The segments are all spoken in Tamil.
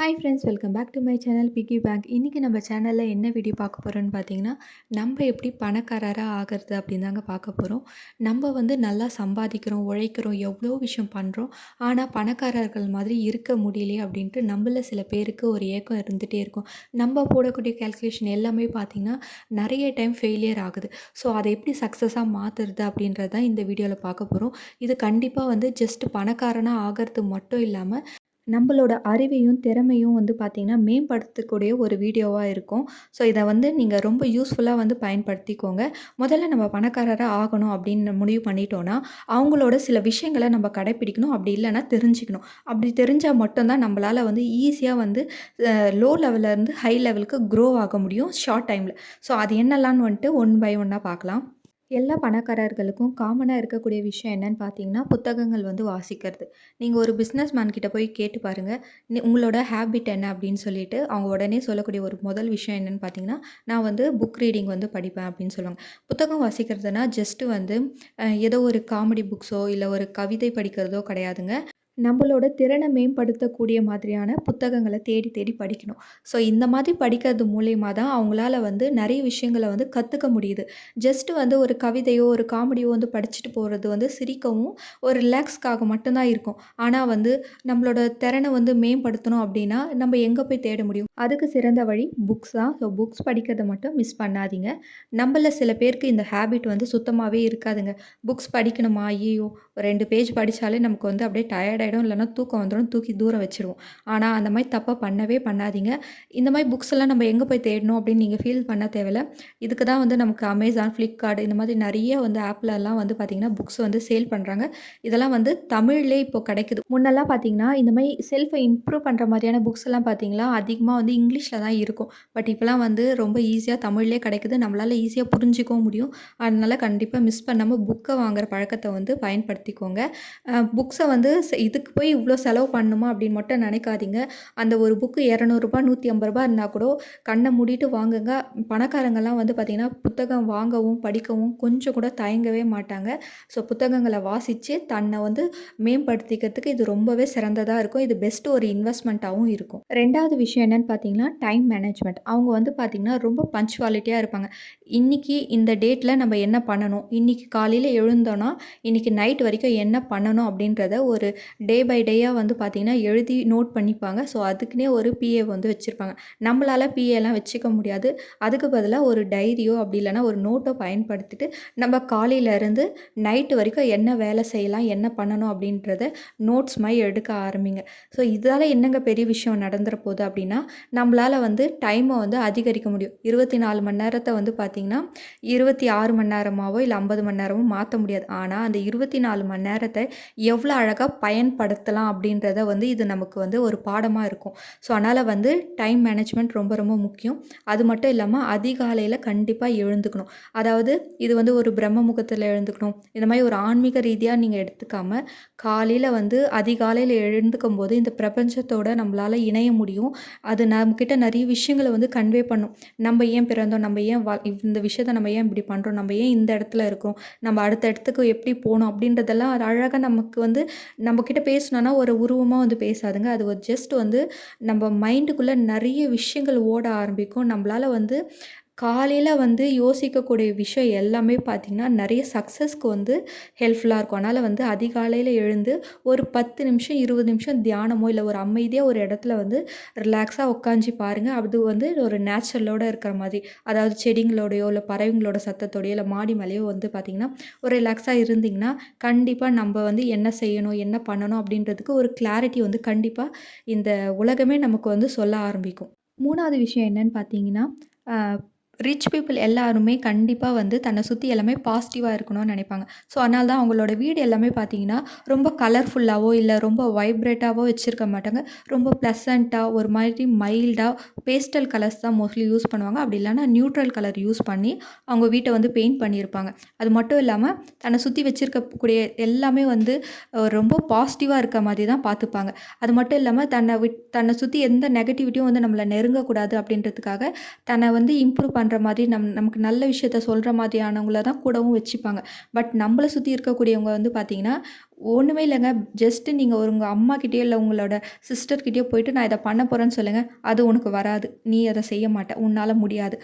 Hi friends, welcome back to my channel piggy bank. இன்றைக்கி நம்ம சேனலில் என்ன வீடியோ பார்க்க போகிறோன்னு பார்த்தீங்கன்னா, நம்ம எப்படி பணக்காரராக ஆகிறது அப்படின்னு தாங்க பார்க்க போகிறோம். நம்ம வந்து நல்லா சம்பாதிக்கிறோம், உழைக்கிறோம், எவ்வளோ விஷயம் பண்ணுறோம். ஆனால் பணக்காரர்கள் மாதிரி இருக்க முடியலையே அப்படின்ட்டு நம்மள சில பேருக்கு ஒரு ஏக்கம் இருந்துகிட்டே இருக்கும். நம்ம போடக்கூடிய கால்குலேஷன் எல்லாமே பார்த்திங்கன்னா நிறைய டைம் ஃபெயிலியர் ஆகுது. ஸோ அதை எப்படி சக்ஸஸாக மாற்றுறது அப்படின்றது தான் இந்த வீடியோவில் பார்க்க போகிறோம். இது கண்டிப்பாக வந்து ஜஸ்ட் பணக்காரனாக ஆகிறது மட்டும் இல்லாமல் நம்மளோட அறிவையும், திறமையும் வந்து பார்த்திங்கன்னா, மேம்படுத்தக்கூடிய ஒரு வீடியோவா இருக்கும். ஸோ இத வந்து நீங்க ரொம்ப யூஸ்ஃபுல்லா வந்து பயன்படுத்திக்கோங்க. முதல்ல நம்ம பணக்காரரா ஆகணும் அப்படின்னு முடிவு பண்ணிட்டோம்னா, அவங்களோட சில விஷயங்கள நம்ம கடைப்பிடிக்கணும். அப்படி இல்லன்னா தெரிஞ்சுக்கணும். அப்படி தெரிஞ்சா மட்டும் தான் நம்மளால வந்து ஈஸியா வந்து லோ லெவல்ல இருந்து ஹை லெவலுக்கு க்ரோ ஆக முடியும் ஷார்ட் டைம்ல. ஸோ அது என்னலான்னு வந்துட்டு ஒன் பை ஒன்னா பார்க்கலாம். எல்லா பணக்காரர்களுக்கும் காமனா இருக்கக்கூடிய விஷயம் என்னன்னு பார்த்தீங்கன்னா, புத்தகங்கள் வந்து வாசிக்கிறது. நீங்க ஒரு பிசினஸ் மேன் கிட்ட போய் கேட்டு பாருங்க. உங்களோட ஹேபிட் என்ன அப்படின்னு சொல்லிட்டு, அவங்க உடனே சொல்லக்கூடிய ஒரு முதல் விஷயம் என்னன்னு பார்த்தீங்கன்னா, நான் வந்து புக் ரீடிங் வந்து படிப்பேன் அப்படின்னு சொல்லுவாங்க. புத்தகம் வாசிக்கிறதுனா ஜஸ்ட் வந்து ஏதோ ஒரு காமெடி புக்ஸோ, இல்ல ஒரு கவிதை படிக்கிறதோ கிடையாதுங்க. நம்மளோட திறனை மேம்படுத்தக்கூடிய மாதிரியான புத்தகங்கள தேடி தேடி படிக்கணும். ஸோ இந்த மாதிரி படிக்கிறது மூலியமா தான் அவங்களால வந்து நிறைய விஷயங்கள வந்து கத்துக்க முடியுது. ஜஸ்ட் வந்து ஒரு கவிதையோ, ஒரு காமெடியோ வந்து படிச்சுட்டு போறது வந்து சிரிக்கவும், ஒரு ரிலாக்ஸ்க்காக மட்டும் தான் இருக்கும். ஆனா வந்து நம்மளோட திறனை வந்து மேம்படுத்தணும் அப்படின்னா, நம்ம எங்க போய் தேட முடியும்? அதுக்கு சிறந்த வழி புக்ஸ் தான். ஸோ புக்ஸ் படிக்கிறத மட்டும் மிஸ் பண்ணாதீங்க. நம்மள சில பேருக்கு இந்த ஹேபிட் வந்து சுத்தமாவே இருக்காதுங்க. புக்ஸ் படிக்கணுமா? ஐய்யயோ! 2 பேஜ் படிச்சாலே நமக்கு வந்து அப்படியே டயர்ட் ஆயிடும். இல்லன்னா தூக்கம் வந்துரும். தூக்கி தூர வச்சுருவோம். ஆனா, அந்த மாரி தப்ப பண்ணவே பண்ணாதீங்க. இந்த மாரி புக்ஸ் எல்லாம் நம்ம எங்க போய் தேடணும் அப்படின்னு நீங்க ஃபீல் பண்ண தேவையில்ல. இதுக்கு தான் வந்து நமக்கு Amazon, Flipkart இந்த மாதிரி நெறைய வந்து ஆப்லலாம் வந்து பார்த்தீங்கன்னா, புக்ஸ் வந்து சேல் பண்றாங்க. இதெல்லாம் வந்து தமிழ்லயே இப்போ கிடைக்குது. முன்னெல்லாம் பார்த்தீங்கன்னா, இந்த மாரி செல்ஃப இம்ப்ரூவ் பண்ற மாரியான புக்ஸ் எல்லாம் பார்த்தீங்களா, அதிகமா வந்து இங்கிலீஷ்ல தான் இருக்கும். பட் இப்பலாம் வந்து ரொம்ப ஈஸியா தமிழ்லயே கிடைக்குது. நம்மளால ஈஸியா புரிஞ்சுக்கவும் முடியும். அதனால கண்டிப்பா மிஸ் பண்ணாம புக்க வாங்குற பழக்கத்த வந்து பயன்படுத்திக்கோங்க. புக்ஸ வந்து இதுக்கு போய் இவ்ளோ செலவு பண்ணணுமா அப்படின்னு மட்டும் நினைக்காதீங்க. அந்த ஒரு புக்கு ரூ. 200 ரூ. 150 இருந்தா கூட கண்ண மூடிட்டு வாங்குங்க. பணக்காரங்கலாம் வந்து பார்த்தீங்கன்னா, புத்தகம் வாங்கவும், படிக்கவும் கொஞ்சம் கூட தயங்கவே மாட்டாங்க. ஸோ புத்தகங்கள வாசிச்சு தன்னை வந்து மேம்படுத்திக்கிறதுக்கு இது ரொம்பவே சிறந்ததா இருக்கும். இது பெஸ்ட் ஒரு இன்வெஸ்ட்மெண்ட்டாவும் இருக்கும். 2வது விஷயம் என்னன்னு பார்த்தீங்கன்னா, டைம் மேனேஜ்மெண்ட். அவங்க வந்து பார்த்தீங்கன்னா, ரொம்ப பங்க்சுவாலிட்டியா இருப்பாங்க. இன்னைக்கு இந்த டேட்ல நம்ம என்ன பண்ணணும்? இன்னைக்கு காலையில எழுந்தோன்னா, இன்னைக்கு நைட் வரைக்கும் என்ன பண்ணணும்? அப்படின்றத ஒரு டே பை டேயா வந்து பார்த்தீங்கன்னா, எழுதி நோட் பண்ணிப்பாங்க. ஸோ அதுக்குன்னே ஒரு பிஏ வந்து வச்சிருப்பாங்க. நம்மளால பிஏலாம் வச்சுக்க முடியாது. அதுக்கு பதிலா ஒரு டைரியோ அப்படி இல்லன்னா ஒரு நோட்டோ பயன்படுத்திட்டு, நம்ம காலையில இருந்து நைட் வரைக்கும் என்ன வேலை செய்யலாம்? என்ன பண்ணணும்? அப்படின்றத நோட்ஸ் மாரி எடுக்க ஆரம்பிங்க. ஸோ இதால என்னங்க பெரிய விஷயம் நடந்துற போது அப்படின்னா, நம்மளால வந்து டைம வந்து அதிகரிக்க முடியும். 24 மணி நேரத்த வந்து பார்த்தீங்கன்னா, 26 மணி நேரமாவோ, இல்ல 50 மணி நேரமோ மாத்த முடியாது. ஆனா, அந்த 24 மணி நேரத்த எவ்வளோ அழகா பயன்படுத்தலாம் அப்படின்றத வந்து இது நமக்கு வந்து ஒரு பாடமா இருக்கும். ஸோ, அதனால வந்து டைம் மேனேஜ்மெண்ட் ரொம்ப ரொம்ப முக்கியம். அது மட்டும் இல்லாம அதிகாலையில கண்டிப்பா எழுந்துக்கணும். அதாவது இது வந்து ஒரு பிரம்ம முகூர்த்தத்துல எழுந்துக்கணும். இந்த மாரி ஒரு ஆன்மீக ரீதியா நீங்க எடுத்துக்காம, காலையில வந்து அதிகாலையில எழுந்துக்கும்போது இந்த பிரபஞ்சத்தோட நம்மளால இணைய முடியும். அது நம்மகிட்ட நிறைய விஷயங்கள வந்து கன்வே பண்ணும். நம்ம ஏன் பிறந்தோம்? நம்ம ஏன் இந்த விஷயத்த நம்ம ஏன் இப்படி பண்றோம்? நம்ம ஏன் இந்த இடத்துல இருக்கோம்? நம்ம அடுத்த இடத்துக்கு எப்படி போணும்? அப்படின்றதெல்லாம் அது அழகா நமக்கு வந்து நம்மகிட்ட பேசணும்னா ஒரு உருவமா வந்து பேசாதுங்க. அது ஒரு ஜஸ்ட் வந்து நம்ம மைண்டுக்குள்ள நிறைய விஷயங்கள் ஓட ஆரம்பிக்கும். நம்மளால வந்து காலையில வந்து யோசிக்கக்கூடிய விஷயம் எல்லாமே பார்த்தீங்கன்னா, நிறைய சக்ஸஸ்க்கு வந்து ஹெல்ப்ஃபுல்லா இருக்கும். அதனால வந்து அதிகாலையில எழுந்து ஒரு 10 நிமிஷம், 20 நிமிஷம் தியானமோ, இல்ல ஒரு அமைதியா ஒரு இடத்துல வந்து ரிலாக்ஸா உட்காந்து பாருங்க. அது வந்து ஒரு நேச்சுரலோட இருக்கிற மாதிரி. அதாவது செடிங்களோடையோ, இல்ல பறவைங்களோட சத்தத்தோடையோ, இல்ல மாடி மேலேயோ வந்து பார்த்தீங்கன்னா, ஒரு ரிலாக்ஸா இருந்தீங்கன்னா, கண்டிப்பா நம்ப வந்து என்ன செய்யணும், என்ன பண்ணணும் அப்படின்றதுக்கு ஒரு கிளாரிட்டி வந்து கண்டிப்பா இந்த உலகமே நமக்கு வந்து சொல்ல ஆரம்பிக்கும். 3வது விஷயம் என்னன்னு பார்த்தீங்கன்னா, அ ரிச் பீப்பிள் எல்லாருமே கண்டிப்பா வந்து தன்னை சுத்தி எல்லாமே பாசிட்டிவா இருக்கணும்னு நினைப்பாங்க. ஸோ, அதனால தான் அவங்களோட வீடு எல்லாமே பார்த்தீங்கன்னா, ரொம்ப கலர்ஃபுல்லாவோ, இல்ல ரொம்ப வைப்ரேட்டாவோ வச்சிருக்க மாட்டாங்க. ரொம்ப ப்ளசன்ட்டா ஒரு மாதிரி மைல்டா பேஸ்டல் கலர்ஸ் தான் மோஸ்ட்லி யூஸ் பண்ணுவாங்க. அப்படி இல்லன்னா நியூட்ரல் கலர் யூஸ் பண்ணி அவங்க வீட்ட வந்து பெயிண்ட் பண்ணியிருப்பாங்க. அது மட்டும் இல்லாம தன்னை சுத்தி வச்சிருக்கக்கூடிய எல்லாமே வந்து ரொம்ப பாசிட்டிவா இருக்க மாதிரி தான் பார்த்துப்பாங்க. அது மட்டும் இல்லாம தன்னை சுத்தி எந்த நெகட்டிவிட்டியும் வந்து நம்மள நெருங்கக்கூடாது அப்படின்றதுக்காக தன்னை வந்து இம்ப்ரூவ் பண்ற பண்ணுற மாதிரி நமக்கு நல்ல விஷயத்த சொல்கிற மாதிரியானவங்கள தான் கூடவும் வச்சுப்பாங்க. பட் நம்மள சுற்றி இருக்கக்கூடியவங்க வந்து பார்த்தீங்கன்னா, ஒன்றுமே இல்லைங்க. ஜஸ்ட்டு நீங்கள் உங்க அம்மாகிட்டயோ இல்லை உங்களோட சிஸ்டர்கிட்டயோ போயிட்டு நான் இதை பண்ண போகிறேன்னு சொல்லுங்க. அது உனக்கு வராது. நீ அத செய்ய மாட்ட. உன்னால முடியாது.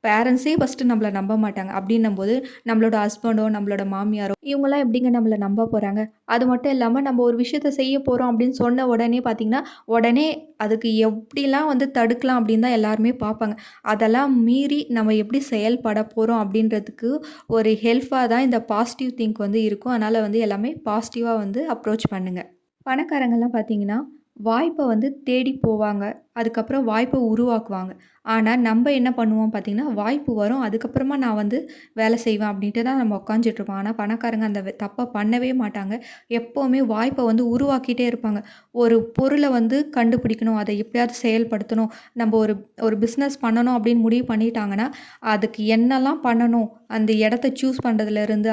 பேரண்ட்ஸே ஃபர்ஸ்ட்டு நம்மள நம்ப மாட்டாங்க. அப்டின்னும்போது, நம்மளோட ஹஸ்பண்டோ, நம்மளோட மாமியாரோ, இவங்கலாம் எப்படிங்க நம்மள நம்ப போறாங்க? அது மட்டும் இல்லாம நம்ம ஒரு விஷயத்த செய்ய போறோம் அப்படின்னு சொன்ன உடனே பார்த்தீங்கன்னா, உடனே அதுக்கு எப்படிலாம் வந்து தடுக்கலாம் அப்படின்னு தான் எல்லாருமே பார்ப்பாங்க. அதெல்லாம் மீறி நம்ம எப்படி செயல்பட போறோம் அப்படின்றதுக்கு ஒரு ஹெல்ப்பா தான் இந்த பாசிட்டிவ் திங்க் வந்து இருக்கும். அதனால வந்து எல்லாமே பாசிட்டிவா வந்து அப்ரோச் பண்ணுங்க. பணக்காரங்கலாம் பார்த்தீங்கன்னா, வாய்ப்ப வந்து தேடி போவாங்க. அதுக்கப்புறம் வாய்ப்ப உருவாக்குவாங்க. ஆனா, நம்ப என்ன பண்ணுவோம் பார்த்தீங்கன்னா, வாய்ப்பு வரும். அதுக்கப்புறமா நான் வந்து வேலை செய்வேன் அப்டின்ட்டு தான் நம்ம உட்காந்துட்டுருப்போம். ஆனா, பணக்காரங்க அந்த தப்ப பண்ணவே மாட்டாங்க. எப்பவுமே வாய்ப்ப வந்து உருவாக்கிட்டே இருப்பாங்க. ஒரு பொருள வந்து கண்டுபிடிக்கணும். அத எப்படியாவது செயல்படுத்தணும். நம்ப ஒரு ஒரு பிஸ்னஸ் பண்ணணும் அப்டின்னு முடிவு பண்ணிட்டாங்கன்னா, அதுக்கு என்னலாம் பண்ணணும்? அந்த இடத்த சூஸ் பண்றதுலேருந்து,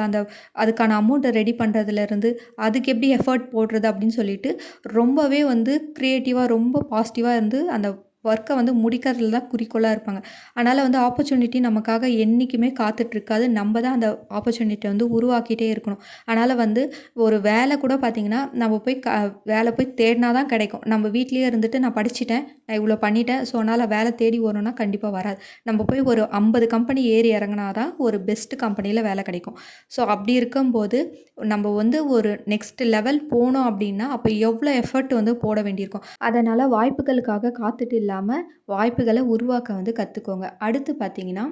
அதுக்கான அமௌண்ட்ட ரெடி பண்றதுலேருந்து, அதுக்கு எப்படி எஃபோர்ட் போடுறது அப்படின்னு சொல்லிட்டு, ரொம்பவே வந்து கிரியேட்டிவா, ரொம்ப பாசிட்டிவா இருந்து அந்த ஒர்க்க வந்து முடிக்கிறதுல தான் குறிக்கோளா இருப்பாங்க. அதனால வந்து ஆப்பர்ச்சுனிட்டி நமக்காக என்னைக்குமே காத்துட்ருக்காது. நம்ம தான் அந்த ஆப்பர்ச்சுனிட்டிய வந்து உருவாக்கிட்டே இருக்கணும். அதனால வந்து ஒரு வேலை கூட பார்த்தீங்கன்னா, நம்ம போய் வேலை போய் தேடினா தான் கிடைக்கும். நம்ம வீட்லயே இருந்துட்டு நான் படிச்சுட்டேன், நான் இவ்வளோ பண்ணிட்டேன், ஸோ அதனால வேலை தேடி வரும்னா கண்டிப்பா வராது. நம்ம போய் ஒரு 50 கம்பெனி ஏறி இறங்குனா தான் ஒரு பெஸ்ட் கம்பெனியில வேலை கிடைக்கும். ஸோ அப்படி இருக்கும்போது, நம்ம வந்து ஒரு நெக்ஸ்ட் லெவல் போனோம் அப்படின்னா, அப்ப எவ்வளோ எஃபர்ட் வந்து போட வேண்டியிருக்கும். அதனால வாய்ப்புகளுக்காக காத்துட்டு இல்லாம, வாய்ப்புகள உருவாக்க வந்து கத்துக்கோங்க. அடுத்து பார்த்தீங்கன்னா,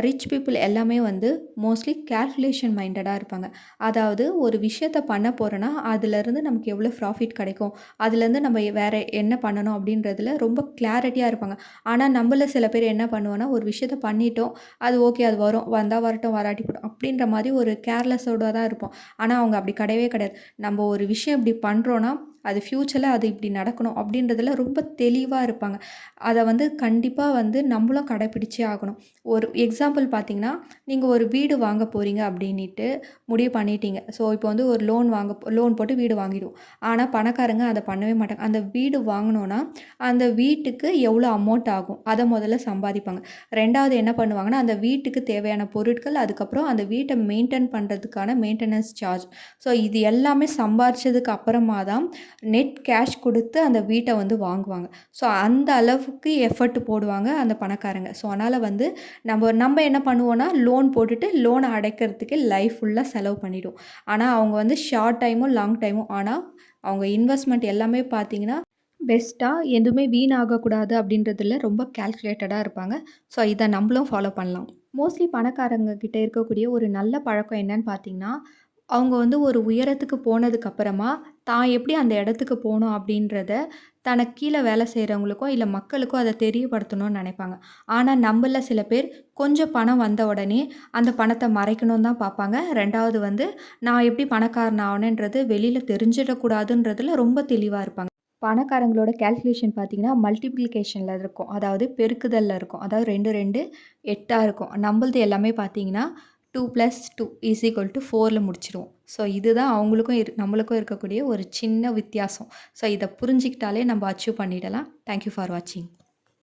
ரிச் பீப்பிள் எல்லாமே வந்து மோஸ்ட்லி கால்குலேஷன் மைண்டடா இருப்பாங்க. அதாவது ஒரு விஷயத்த பண்ண போறோன்னா, அதுலருந்து நமக்கு எவ்வளோ ப்ராஃபிட் கிடைக்கும்? அதுலேருந்து நம்ம வேற என்ன பண்ணணும்? அப்படின்றதுல ரொம்ப கிளாரிட்டியா இருப்பாங்க. ஆனா, நம்மள சில பேர் என்ன பண்ணுவோம்னா, ஒரு விஷயத்த பண்ணிட்டோம். அது ஓகே. அது வரும். வந்தா வரட்டும், வராட்டி போட்டும். அப்படின்ற மாரி ஒரு கேர்லெஸ்ஸோட தான் இருப்போம். ஆனா, அவங்க அப்படி கிடையவே கிடையாது. நம்ம ஒரு விஷயம் இப்படி பண்றோம்னா, அது ஃப்யூச்சர்ல அது இப்படி நடக்கணும் அப்படின்றதுல ரொம்ப தெளிவா இருப்பாங்க. அத வந்து கண்டிப்பா வந்து நம்மளும் கடைப்பிடிச்சே ஆகணும். ஒரு எக்ஸாம்பிள் பார்த்தீங்கன்னா, நீங்க ஒரு வீடு வாங்க போறீங்க அப்படின்னிட்டு முடிவு பண்ணிட்டீங்க. ஸோ, இப்போ வந்து ஒரு லோன் போட்டு வீடு வாங்கிடுவோம். ஆனா, பணக்காரங்க அத பண்ணவே மாட்டாங்க. அந்த வீடு வாங்கணும்னா, அந்த வீட்டுக்கு எவ்வளோ அமௌண்ட் ஆகும்? அத முதல்ல சம்பாதிப்பாங்க. 2வது என்ன பண்ணுவாங்கன்னா, அந்த வீட்டுக்கு தேவையான பொருட்கள், அதுக்கப்புறம் அந்த வீட்ட மெயின்டெயின் பண்றதுக்கான மெயின்டனன்ஸ் சார்ஜ். ஸோ, இது எல்லாமே சம்பாரிச்சதுக்கு அப்புறமா தான் நெட் கேஷ் குடுத்து அந்த வீட்ட வந்து வாங்குவாங்க. ஸோ, அந்த அளவுக்கு எஃபர்ட் போடுவாங்க அந்த பணக்காரங்க. ஸோ, அதனால வந்து நம்ப என்ன பண்ணுவோம்னா, லோன் போட்டுட்டு லோன அடைக்கிறதுக்கு லைஃப் ஃபுல்லா செலவு பண்ணிடுவோம். ஆனா, அவங்க வந்து ஷார்ட் டைமும், லாங் டைமும் ஆனா, அவங்க இன்வெஸ்ட்மெண்ட் எல்லாமே பார்த்தீங்கன்னா, பெஸ்ட்டா எதுவுமே வீணாகக்கூடாது அப்படின்றதுல ரொம்ப கால்குலேட்டடா இருப்பாங்க. ஸோ, இத நம்பளும் ஃபாலோ பண்ணலாம். மோஸ்ட்லி பணக்காரங்க கிட்ட இருக்கக்கூடிய ஒரு நல்ல பழக்கம் என்னன்னு பார்த்தீங்கன்னா, அவங்க வந்து ஒரு உயரத்துக்கு போனதுக்கு அப்புறமா, தான் எப்படி அந்த இடத்துக்கு போணும் அப்படின்றத, தனக்கு கீழ வேலை செய்றவங்களுக்கோ, இல்ல மக்களுக்கோ அத தெரியப்படுத்தணும்னு நெனைப்பாங்க. ஆனா நம்மள்ல சில பேர் கொஞ்சம் பணம் வந்த உடனே, அந்த பணத்த மறைக்கணும்னு தான் பார்ப்பாங்க. 2வது வந்து நான் எப்படி பணக்காரன் ஆனேன்றது வெளியில தெரிஞ்சிடக்கூடாதுன்றதுல ரொம்ப தெளிவா இருப்பாங்க. பணக்காரங்களோட கால்குலேஷன் பார்த்தீங்கன்னா, மல்டிப்ளிகேஷன்ல இருக்கும். அதாவது பெருக்குதல்ல இருக்கும். அதாவது 2, 2 8ஆ இருக்கும். நம்மளது எல்லாமே பார்த்தீங்கன்னா, 2 + 2 = 4ல முடிச்சுருவோம். ஸோ இதுதான் அவங்களுக்கும் நம்மளுக்கும் இருக்கக்கூடிய ஒரு சின்ன வித்தியாசம். ஸோ இத புரிஞ்சுக்கிட்டாலே நம்ம அச்சீவ் பண்ணிடலாம். தேங்க் யூ ஃபார் வாட்சிங்.